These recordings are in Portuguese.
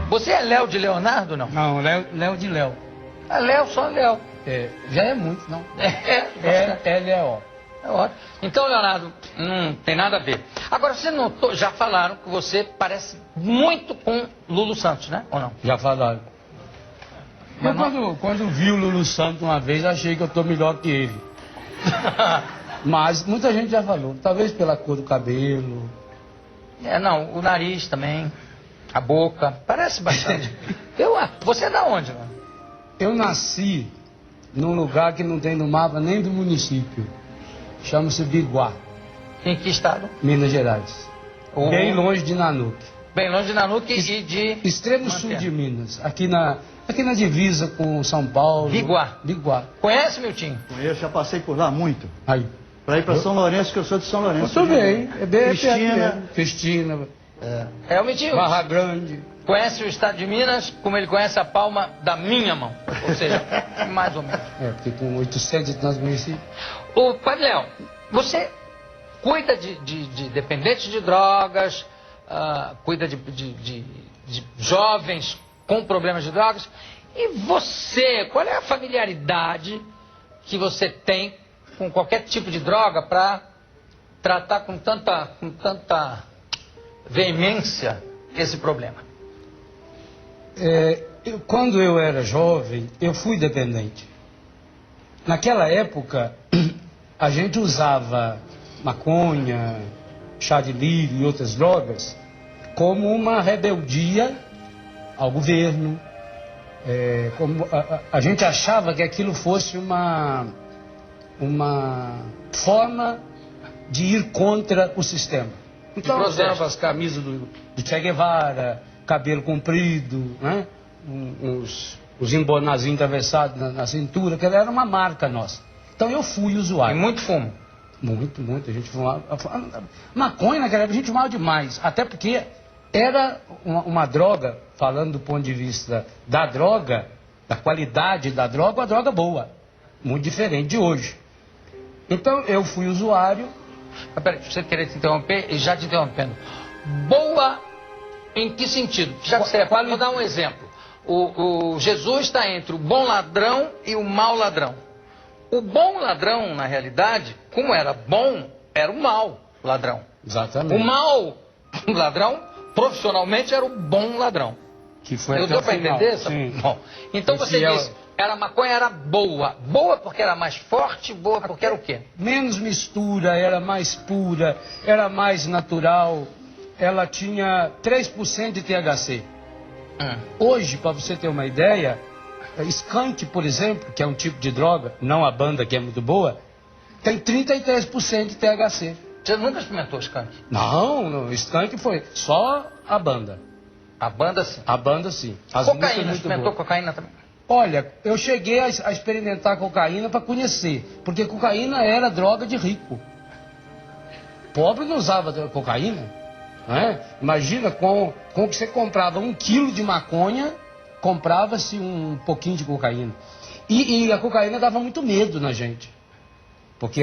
Você é Léo de Leonardo, não? Não, Léo de Léo. É Léo, só Léo. É, já é muito, não? É L-E-O. É ótimo. Então, Leonardo, não tem nada a ver. Agora, você notou, já falaram que você parece muito com Lulu Santos, né? Ou não? Já falaram. Mas Quando vi o Lulu Santos uma vez, achei que eu tô melhor que ele. Mas muita gente já falou. Talvez pela cor do cabelo. Não, o nariz também, a boca, parece bastante. Você é da onde, mano? Eu nasci num lugar que não tem no mapa nem do município. Chama-se Biguá, Em que estado? Minas Gerais. Bem longe de Nanuque. Bem longe de Nanuque e de... Extremo sul de Minas, aqui na divisa com São Paulo. Biguá. Biguá. Conhece, Miltinho? Conheço, já passei por lá muito. Aí. Para ir para São Lourenço, que eu sou de São Lourenço. Muito bem. É bem Cristina. Cristina. É o Miltinho. Barra Grande. Conhece o estado de Minas como ele conhece a palma da minha mão. Ou seja, mais ou menos. Porque com 800 e tantos municípios. Ô, Padre Léo, você cuida de dependentes de drogas, cuida de jovens com problemas de drogas. E você, qual é a familiaridade que você tem com qualquer tipo de droga para tratar com tanta veemência esse problema? Quando eu era jovem, eu fui dependente. Naquela época, a gente usava maconha, chá de lírio e outras drogas como uma rebeldia ao governo. Como a gente achava que aquilo fosse uma forma de ir contra o sistema. Então usava as camisas do Che Guevara, cabelo comprido, né? Os embonazinhos atravessados na cintura, que era uma marca nossa. Então eu fui usuário. E muito fumo? Muito. A gente fumava. Maconha naquela época a gente fumava demais. Até porque era uma droga, falando do ponto de vista da droga, da qualidade da droga, uma droga boa. Muito diferente de hoje. Então eu fui usuário. Mas peraí, você querer te interromper, e já te interrompendo. Boa em que sentido? Já que você vou dar um exemplo. O Jesus está entre o bom ladrão e o mau ladrão. O bom ladrão, na realidade, como era bom, era o mau ladrão. Exatamente. O mau ladrão, profissionalmente, era o bom ladrão. Que foi Eu deu para entender? Sim. Bom, então você disse, a maconha era boa. Boa porque era mais forte, boa porque era o quê? Menos mistura, era mais pura, era mais natural. Ela tinha 3% de THC. Hoje, para você ter uma ideia, skunk, por exemplo, que é um tipo de droga, não a banda que é muito boa, tem 33% de THC. Você nunca experimentou skunk? Não, skunk foi só a banda. A banda sim? A banda sim. Cocaína, experimentou cocaína também? Olha, eu cheguei a experimentar cocaína para conhecer, porque cocaína era droga de rico. Pobre não usava cocaína. Imagina, com que você comprava 1 quilo de maconha, comprava-se um pouquinho de cocaína. E a cocaína dava muito medo na gente. Porque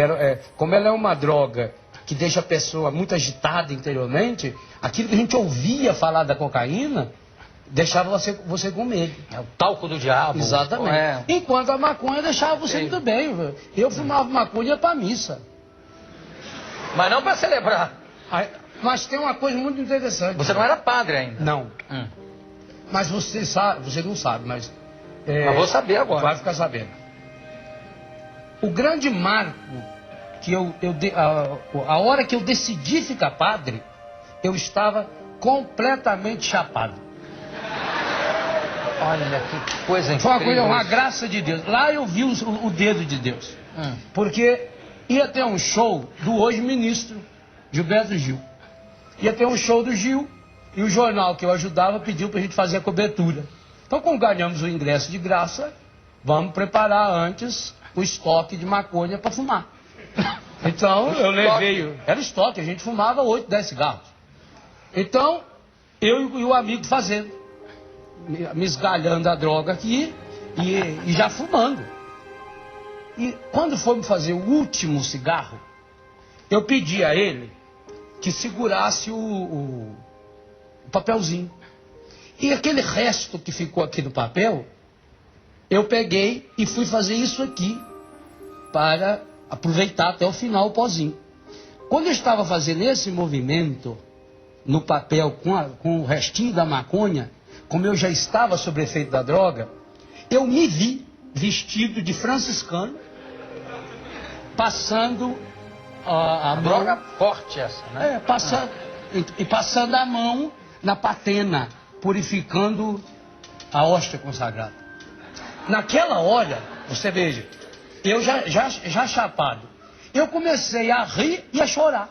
como ela é uma droga que deixa a pessoa muito agitada interiormente, aquilo que a gente ouvia falar da cocaína deixava você com medo. É o talco do diabo. Exatamente. Enquanto a maconha deixava você muito bem. Eu fumava maconha e ia pra missa. Mas não para celebrar. Mas tem uma coisa muito interessante. Você não era padre ainda? Não. Mas você sabe, você não sabe, mas... Mas vou saber agora. Vai ficar sabendo. O grande marco que a hora que eu decidi ficar padre, eu estava completamente chapado. Olha que coisa incrível. Foi uma coisa, uma graça de Deus. Lá eu vi o dedo de Deus. Porque ia ter um show do hoje ministro Gilberto Gil. Ia ter um show do Gil e o jornal que eu ajudava pediu pra gente fazer a cobertura. Então, como ganhamos o ingresso de graça, vamos preparar antes o estoque de maconha para fumar. Então, eu levei... Era estoque, a gente fumava 8, 10 cigarros. Então, eu e o amigo fazendo. Me esgalhando a droga aqui e já fumando. E quando fomos fazer o último cigarro, eu pedi a ele que segurasse o papelzinho. E aquele resto que ficou aqui no papel, eu peguei e fui fazer isso aqui para aproveitar até o final o pozinho. Quando eu estava fazendo esse movimento no papel com o restinho da maconha, como eu já estava sob efeito da droga, eu me vi vestido de franciscano, passando a Droga forte essa, né? Passando a mão na patena, purificando a hóstia consagrada. Naquela hora, você veja, eu já chapado, eu comecei a rir e a chorar.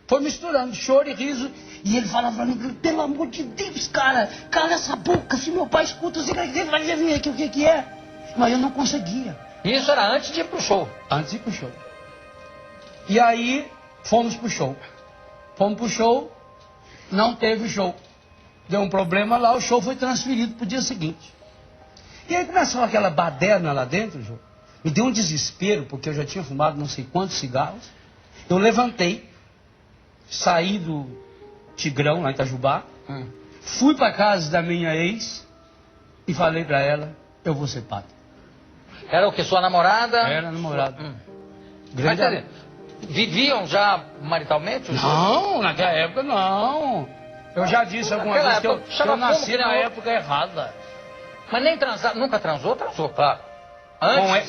Foi misturando choro e riso. E ele falava pra mim, pelo amor de Deus, cara, cala essa boca, se meu pai escuta, você vai ver aqui o que é. Mas eu não conseguia. Isso era antes de ir pro show. Antes de ir pro show. E aí, fomos pro show. Fomos pro show, não teve show. Deu um problema lá, o show foi transferido pro dia seguinte. E aí começou aquela baderna lá dentro, João. Me deu um desespero, porque eu já tinha fumado não sei quantos cigarros. Eu levantei, saí do Tigrão, lá em Itajubá, fui para casa da minha ex e falei para ela, eu vou ser padre. Era o que, sua namorada? Era namorada. Mas, quer dizer, viviam já maritalmente? Não, naquela época não. Eu já disse alguma vez que eu nasci na época errada. Mas nem transar, nunca transou? Transou, claro.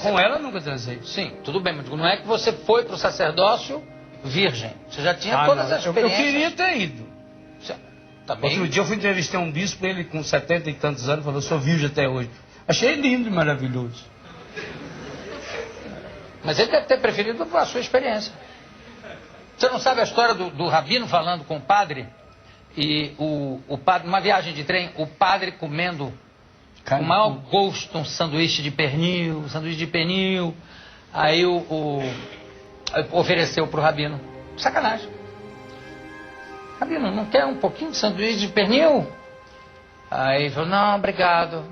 Com ela nunca transei. Sim, tudo bem, mas não é que você foi pro sacerdócio virgem. Você já tinha todas as experiências. Eu queria ter ido. Também. Outro dia eu fui entrevistar um bispo, ele com 70 e tantos anos, falou, sou virgem até hoje. Achei lindo e maravilhoso. Mas ele deve ter preferido a sua experiência. Você não sabe a história do rabino falando com o padre? E o padre, numa viagem de trem, o padre comendo com maior gosto um sanduíche de pernil. Aí ofereceu pro rabino. Sacanagem. Rabino, não quer um pouquinho de sanduíche de pernil? Aí ele falou, não, obrigado,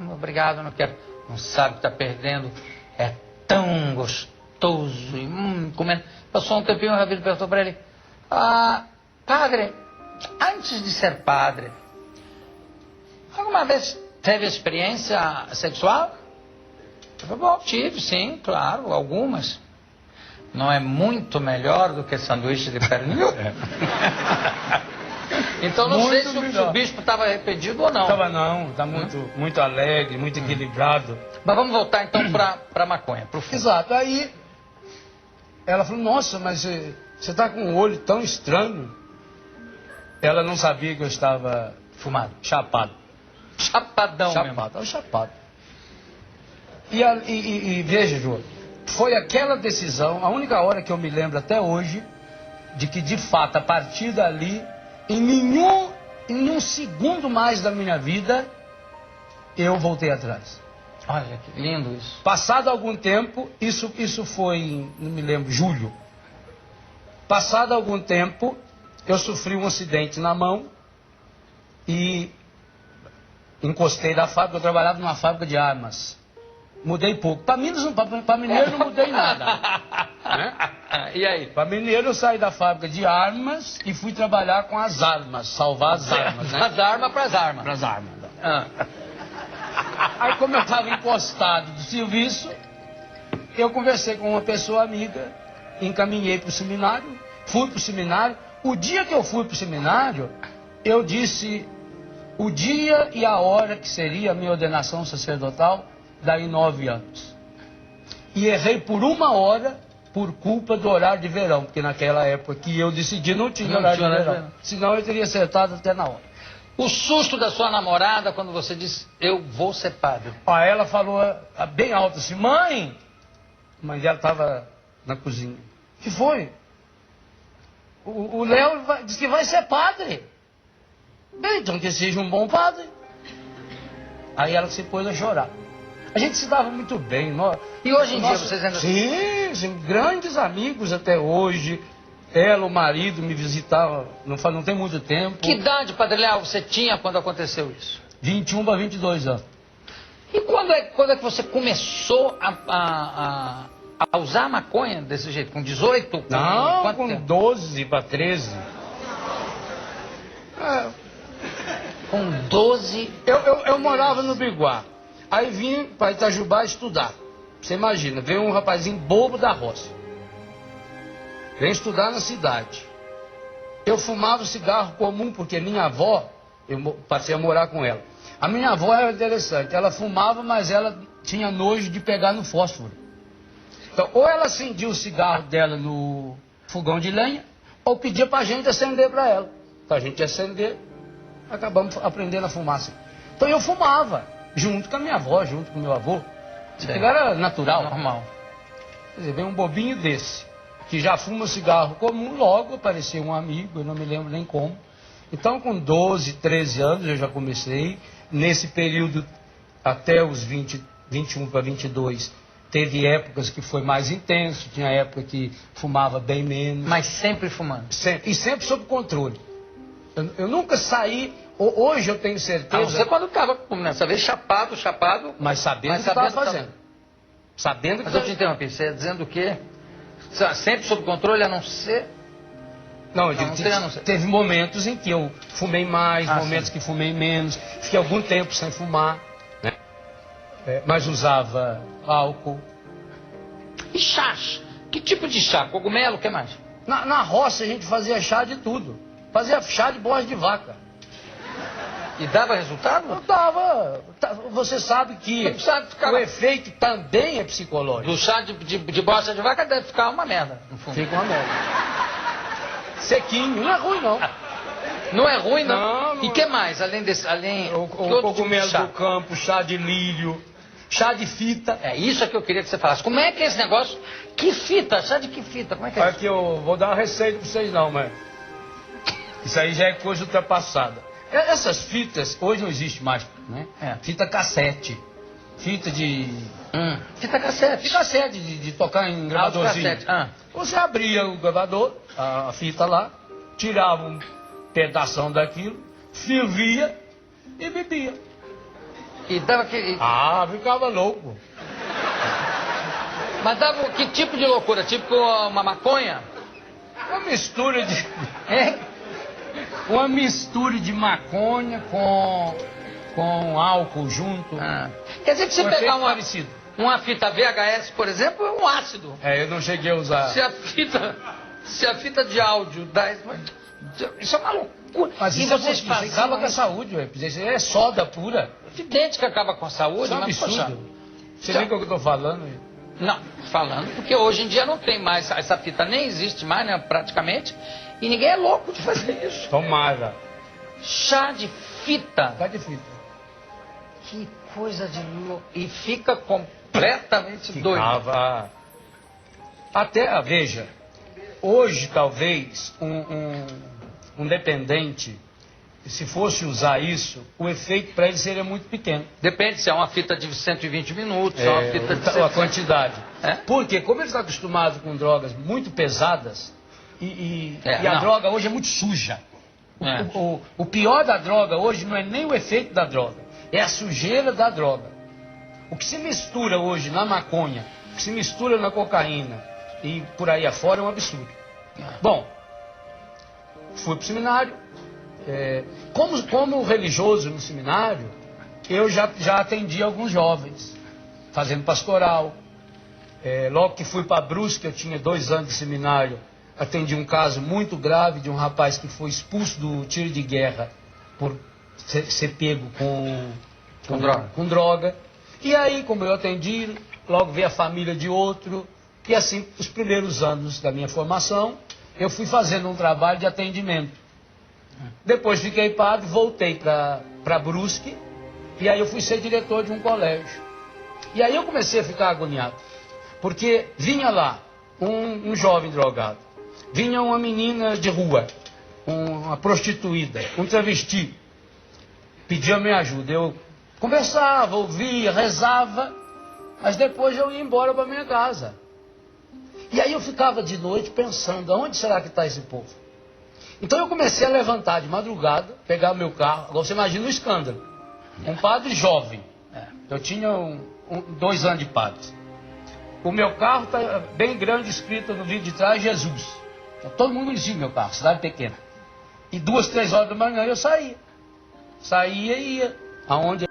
não quero. Não sabe que tá perdendo. É tão gostoso. E comendo. Passou um tempinho, o rabino perguntou para ele, padre, antes de ser padre, alguma vez teve experiência sexual? Eu falei, bom, tive, sim, claro, algumas. Não é muito melhor do que sanduíche de pernil? Então não sei se o bispo estava arrependido ou não. Estava não, está muito alegre, muito equilibrado. Mas vamos voltar então para maconha, para o fundo. Exato, aí ela falou, nossa, mas você está com um olho tão estranho. Ela não sabia que eu estava Fumado. Chapado. Chapadão mesmo. Estava chapado. E veja, João, foi aquela decisão, a única hora que eu me lembro até hoje, de que de fato, a partir dali, em nenhum segundo mais da minha vida, eu voltei atrás. Olha que lindo isso. Passado algum tempo, isso foi, não me lembro, julho. Passado algum tempo, eu sofri um acidente na mão e encostei da fábrica, eu trabalhava numa fábrica de armas. Mudei pouco. Para mineiro não mudei nada. Né? E aí? Para mineiro eu saí da fábrica de armas e fui trabalhar com as armas, salvar as armas. Né? Das armas para as armas. Para as armas. Aí como eu estava encostado do serviço, eu conversei com uma pessoa amiga, encaminhei para o seminário, fui para o seminário. O dia que eu fui para o seminário, eu disse o dia e a hora que seria a minha ordenação sacerdotal, daí 9 anos. E errei por 1 hora por culpa do horário de verão, porque naquela época que eu decidi não tinha horário de verão. Senão eu teria acertado até na hora. O susto da sua namorada quando você disse, eu vou ser padre. Aí ela falou bem alto assim, mãe! A mãe dela estava na cozinha. O que foi? O Léo disse que vai ser padre. Bem, então que seja um bom padre. Aí ela se pôs a chorar. A gente se dava muito bem. E hoje em dia vocês ainda... Sim, grandes amigos até hoje. Ela, o marido, me visitava, não tem muito tempo. Que idade, Padre Léo, você tinha quando aconteceu isso? 21 para 22 anos. E quando é que você começou a usar maconha desse jeito? Com 18? Com 12 para 13. Com 12... Eu morava no Biguá. Aí vim para Itajubá estudar. Você imagina, veio um rapazinho bobo da roça. Vem estudar na cidade. Eu fumava cigarro comum, porque minha avó, eu passei a morar com ela. A minha avó era interessante, ela fumava, mas ela tinha nojo de pegar no fósforo. Então, ou ela acendia o cigarro dela no fogão de lenha, ou pedia pra gente acender pra ela. Pra gente acender, acabamos aprendendo a fumar assim. Então eu fumava, junto com a minha avó, junto com o meu avô. Isso era natural. Normal. Quer dizer, vem um bobinho desse, que já fuma cigarro comum, logo apareceu um amigo, eu não me lembro nem como. Então, com 12, 13 anos, eu já comecei. Nesse período, até os 21 para 22, teve épocas que foi mais intenso, tinha época que fumava bem menos. Mas sempre fumando? Sempre, e sempre sob controle. Eu nunca saí, hoje eu tenho certeza... A não ser quando estava, nessa vez, chapado, mas sabendo o que estava fazendo. Sabendo que... Mas eu te interrompi, você ia dizendo o quê? Sempre sob controle, a não ser... Não, eu digo, teve momentos em que eu fumei mais, momentos que fumei menos, fiquei algum tempo sem fumar, né? Mas usava álcool. E chás? Que tipo de chá? Cogumelo, o que mais? Na roça a gente fazia chá de tudo. Fazia chá de bosta de vaca. E dava resultado? Não dava. Você sabe que o efeito também é psicológico. Do chá de bosta de vaca deve ficar uma merda, no fundo. Fica uma merda. Sequinho, não é ruim não. Não é ruim não? Não e o que mais, além desse... O cogumelo do campo, chá de lírio, chá de fita. É isso que eu queria que você falasse. Como é que é esse negócio? Que fita? Chá de que fita? Como é que é isso? Aqui eu vou dar uma receita pra vocês não, mas... Isso aí já é coisa ultrapassada. Essas fitas, hoje não existe mais, né? Fita cassete. Fita de... Fita cassete. Fita cassete, de tocar em gravadorzinho. Você abria o gravador, a fita lá, tirava um pedação daquilo, fervia e bebia. E dava aquele... ficava louco. Mas dava que tipo de loucura? Tipo uma maconha? Uma mistura de... Uma mistura de maconha com álcool junto. Quer dizer que se pegar uma fita VHS, por exemplo, é um ácido. Eu não cheguei a usar. Se a fita de áudio dá... Isso é uma loucura. Mas isso acaba com a saúde, isso é soda pura. Evidente que acaba com a saúde, isso é um absurdo. Você vê o que eu estou falando? Não, falando porque hoje em dia não tem mais, essa fita nem existe mais, né, praticamente, e ninguém é louco de fazer isso. Tomara. Chá de fita. Chá de fita. Que coisa de louco. E fica completamente doido. Até, veja, hoje talvez um dependente, se fosse usar isso, o efeito para ele seria muito pequeno. Depende se é uma fita de 120 minutos, se é uma fita de... A quantidade. Porque como ele está acostumado com drogas muito pesadas, e a droga hoje é muito suja. O pior da droga hoje não é nem o efeito da droga, é a sujeira da droga. O que se mistura hoje na maconha, o que se mistura na cocaína e por aí afora é um absurdo. Bom, fui para o seminário. Como religioso no seminário, eu já atendi alguns jovens, fazendo pastoral. Logo que fui para Brusque, eu tinha 2 anos de seminário, atendi um caso muito grave de um rapaz que foi expulso do tiro de guerra por ser pego com droga. E aí, como eu atendi, logo veio a família de outro, e assim, os primeiros anos da minha formação, eu fui fazendo um trabalho de atendimento. Depois fiquei padre, voltei para Brusque, e aí eu fui ser diretor de um colégio. E aí eu comecei a ficar agoniado, porque vinha lá um jovem drogado, vinha uma menina de rua, uma prostituída, um travesti, pedia minha ajuda. Eu conversava, ouvia, rezava, mas depois eu ia embora para minha casa. E aí eu ficava de noite pensando, aonde será que está esse povo? Então eu comecei a levantar de madrugada, pegar o meu carro. Agora você imagina o escândalo. Um padre jovem. Eu tinha 2 anos de padre. O meu carro está bem grande, escrito no vidro de trás, Jesus. Então, todo mundo conhecia o meu carro, cidade pequena. E 2, 3 horas da manhã eu saía. saía e ia. Aonde